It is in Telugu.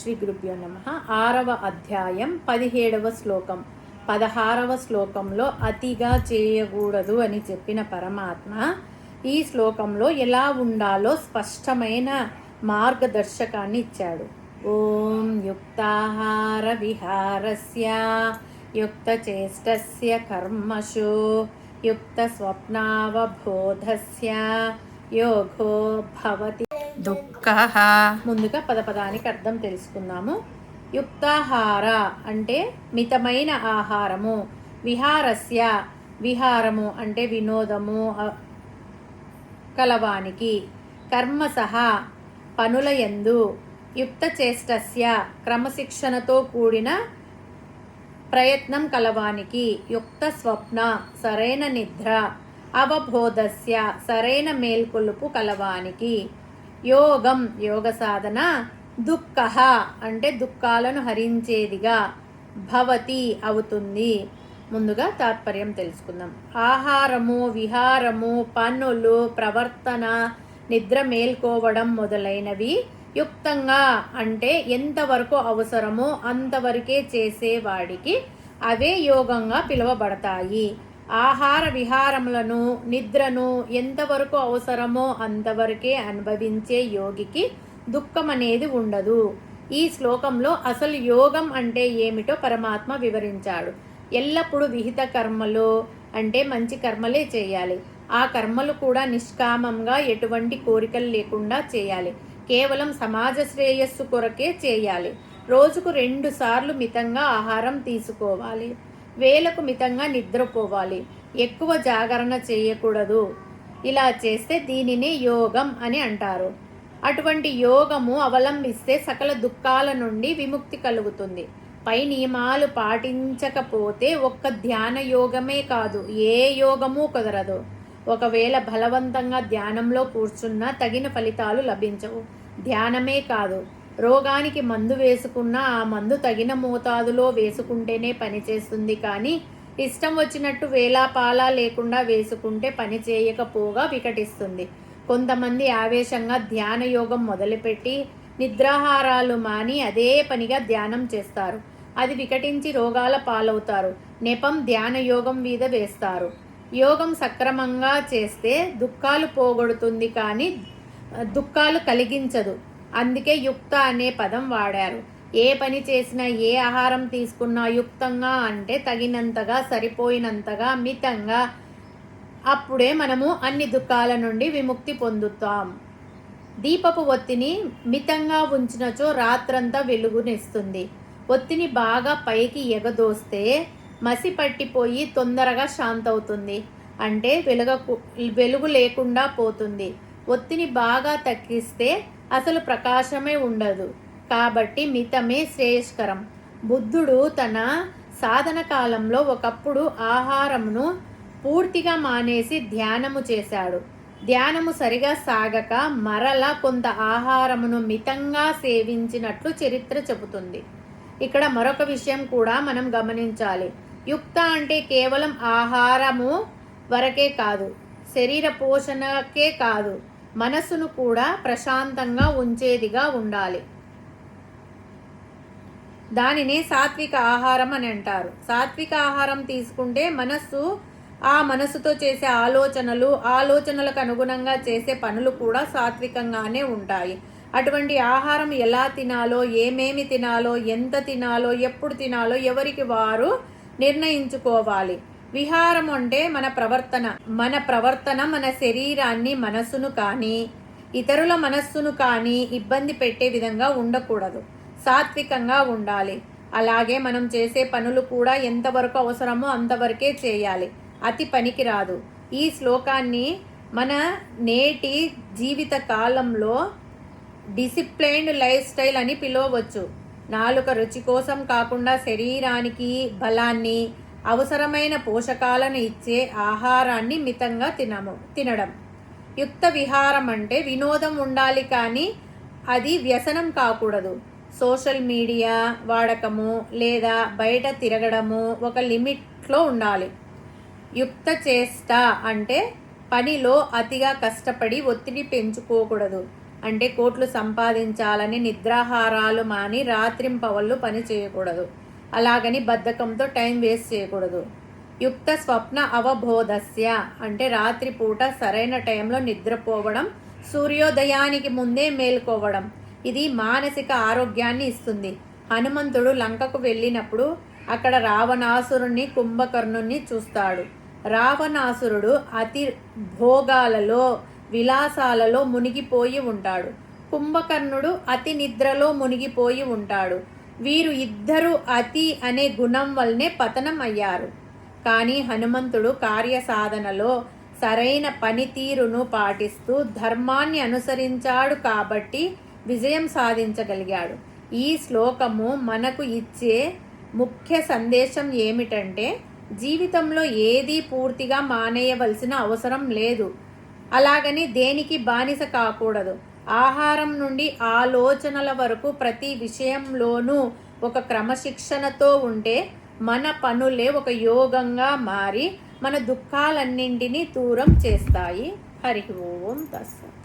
శ్రీ గురుభ్యో నమః. 6వ అధ్యాయం 17వ శ్లోకం. 16వ శ్లోకంలో అతిగా చేయకూడదు అని చెప్పిన పరమాత్మ ఈ శ్లోకంలో ఎలా ఉండాలో స్పష్టమైన మార్గదర్శకాన్ని ఇచ్చాడు. ఓం యుక్తాహార విహారస్య యుక్త చేష్టస్య కర్మషు యుక్త స్వప్నావబోధస్య యోగో భవతి దుఃఖః. ముందుగా పదపదానికి అర్థం తెలుసుకుందాము. యుక్తాహార అంటే మితమైన ఆహారము, విహారస్య విహారము అంటే వినోదము కలవానికి, కర్మసహ పనుల యందు, యుక్త చేష్టస్య క్రమశిక్షణతో కూడిన ప్రయత్నం కలవానికి, యుక్త స్వప్న సరైన నిద్ర, అవబోధస్య సరైన మేల్కొలుపు కలవానికి, యోగం యోగ సాధన, దుఃఖః అంటే దుఃఖాలను హరించేదిగా, భవతి అవుతుంది. ముందుగా తాత్పర్యం తెలుసుకుందాం. ఆహారము, విహారము, పనులు, ప్రవర్తన, నిద్ర మేల్కోవడం మొదలైనవి యుక్తంగా అంటే ఎంతవరకు అవసరమో అంతవరకే చేసేవాడికి అవే యోగంగా పిలువబడతాయి. ఆహార విహారములను, నిద్రను ఎంతవరకు అవసరమో అంతవరకే అనుభవించే యోగికి దుఃఖం అనేది ఉండదు. ఈ శ్లోకంలో అసలు యోగం అంటే ఏమిటో పరమాత్మ వివరించాడు. ఎల్లప్పుడూ విహిత కర్మలు అంటే మంచి కర్మలే చేయాలి. ఆ కర్మలు కూడా నిష్కామంగా ఎటువంటి కోరికలు లేకుండా చేయాలి. కేవలం సమాజ శ్రేయస్సు కొరకే చేయాలి. రోజుకు 2 సార్లు మితంగా ఆహారం తీసుకోవాలి. వేలకు మితంగా నిద్రపోవాలి. ఎక్కువ జాగరణ చేయకూడదు. ఇలా చేస్తే దీనినే యోగం అని అంటారు. అటువంటి యోగము అవలంబిస్తే సకల దుఃఖాల నుండి విముక్తి కలుగుతుంది. పై నియమాలు పాటించకపోతే ఒక్క ధ్యాన యోగమే కాదు, ఏ యోగము కుదరదు. ఒకవేళ బలవంతంగా ధ్యానంలో కూర్చున్నా తగిన ఫలితాలు లభించవు. ధ్యానమే కాదు, రోగానికి మందు వేసుకున్నా ఆ మందు తగిన మోతాదులో వేసుకుంటేనే పనిచేస్తుంది. కానీ ఇష్టం వచ్చినట్టు వేలాపాలా లేకుండా వేసుకుంటే పని చేయకపోగా వికటిస్తుంది. కొంతమంది ఆవేశంగా ధ్యాన యోగం మొదలుపెట్టి నిద్రాహారాలు మాని అదే పనిగా ధ్యానం చేస్తారు. అది వికటించి రోగాల పాలవుతారు. నెపం ధ్యాన యోగం మీద వేస్తారు. యోగం సక్రమంగా చేస్తే దుఃఖాలు పోగొడుతుంది, కానీ దుఃఖాలు కలిగించదు. అందుకే యుక్త అనే పదం వాడారు. ఏ పని చేసినా, ఏ ఆహారం తీసుకున్నా యుక్తంగా అంటే తగినంతగా, సరిపోయినంతగా, మితంగా. అప్పుడే మనము అన్ని దుఃఖాల నుండి విముక్తి పొందుతాం. దీపపు ఒత్తిని మితంగా ఉంచినచో రాత్రంతా వెలుగునిస్తుంది. ఒత్తిని బాగా పైకి ఎగదోస్తే మసి పట్టిపోయి తొందరగా శాంతవుతుంది. అంటే వెలుగు లేకుండా పోతుంది. ఒత్తిని బాగా తగ్గిస్తే అసలు ప్రకాశమే ఉండదు. కాబట్టి మితమే శ్రేయస్కరం. బుద్ధుడు తన సాధన కాలంలో ఒకప్పుడు ఆహారమును పూర్తిగా మానేసి ధ్యానము చేశాడు. ధ్యానము సరిగా సాగక మరలా కొంత ఆహారమును మితంగా సేవించినట్లు చరిత్ర చెబుతుంది. ఇక్కడ మరొక విషయం కూడా మనం గమనించాలి. యుక్త అంటే కేవలం ఆహారము వరకే కాదు, శరీర పోషణకే కాదు, మనస్సును కూడా ప్రశాంతంగా ఉంచేదిగా ఉండాలి. దానినే సాత్విక ఆహారం అని అంటారు. సాత్విక ఆహారం తీసుకుంటే ఆ మనస్సుతో చేసే ఆలోచనలకు అనుగుణంగా చేసే పనులు కూడా సాత్వికంగానే ఉంటాయి. అటువంటి ఆహారం ఎలా తినాలో, ఏమేమి తినాలో, ఎంత తినాలో, ఎప్పుడు తినాలో ఎవరికి వారు నిర్ణయించుకోవాలి. విహారం అంటే మన ప్రవర్తన మన శరీరాన్ని, మనస్సును కానీ ఇతరుల మనస్సును కానీ ఇబ్బంది పెట్టే విధంగా ఉండకూడదు. సాత్వికంగా ఉండాలి. అలాగే మనం చేసే పనులు కూడా ఎంతవరకు అవసరమో అంతవరకే చేయాలి. అతి పనికి రాదు. ఈ శ్లోకాన్ని మన నేటి జీవిత కాలంలో డిసిప్లైన్డ్ లైఫ్ స్టైల్ అని పిలవచ్చు. నాలుక రుచి కోసం కాకుండా శరీరానికి బలాన్ని, అవసరమైన పోషకాలను ఇచ్చే ఆహారాన్ని మితంగా తినడం. యుక్త విహారం అంటే వినోదం ఉండాలి, కానీ అది వ్యసనం కాకూడదు. సోషల్ మీడియా వాడకము లేదా బయట తిరగడము ఒక లిమిట్లో ఉండాలి. యుక్త చేష్ట అంటే పనిలో అతిగా కష్టపడి ఒత్తిడి పెంచుకోకూడదు. అంటే కోట్లు సంపాదించాలని నిద్రాహారాలు మాని రాత్రింపవళ్ళు పని చేయకూడదు. అలాగని బద్ధకంతో టైం వేస్ట్ చేయకూడదు. యుక్త స్వప్న అవబోధస్య అంటే రాత్రిపూట సరైన టైంలో నిద్రపోవడం, సూర్యోదయానికి ముందే మేల్కోవడం. ఇది మానసిక ఆరోగ్యాన్ని ఇస్తుంది. హనుమంతుడు లంకకు వెళ్ళినప్పుడు అక్కడ రావణాసురుణ్ణి, కుంభకర్ణుణ్ణి చూస్తాడు. రావణాసురుడు అతి భోగాలలో, విలాసాలలో మునిగిపోయి ఉంటాడు. కుంభకర్ణుడు అతి నిద్రలో మునిగిపోయి ఉంటాడు. వీరు ఇద్దరు అతి అనే గుణం వల్లనే పతనం అయ్యారు. కానీ హనుమంతుడు కార్యసాధనలో సరైన పనితీరును పాటిస్తూ ధర్మాన్ని అనుసరించాడు కాబట్టి విజయం సాధించగలిగాడు. ఈ శ్లోకము మనకు ఇచ్చే ముఖ్య సందేశం ఏమిటంటే జీవితంలో ఏదీ పూర్తిగా మానేయవలసిన అవసరం లేదు. అలాగని దేనికి బానిస కాకూడదు. ఆహారం నుండి ఆలోచనల వరకు ప్రతి విషయంలోనూ ఒక క్రమశిక్షణతో ఉంటే మన పనులే ఒక యోగంగా మారి మన దుఃఖాలన్నింటినీ దూరం చేస్తాయి. హరి ఓం తస్సత్.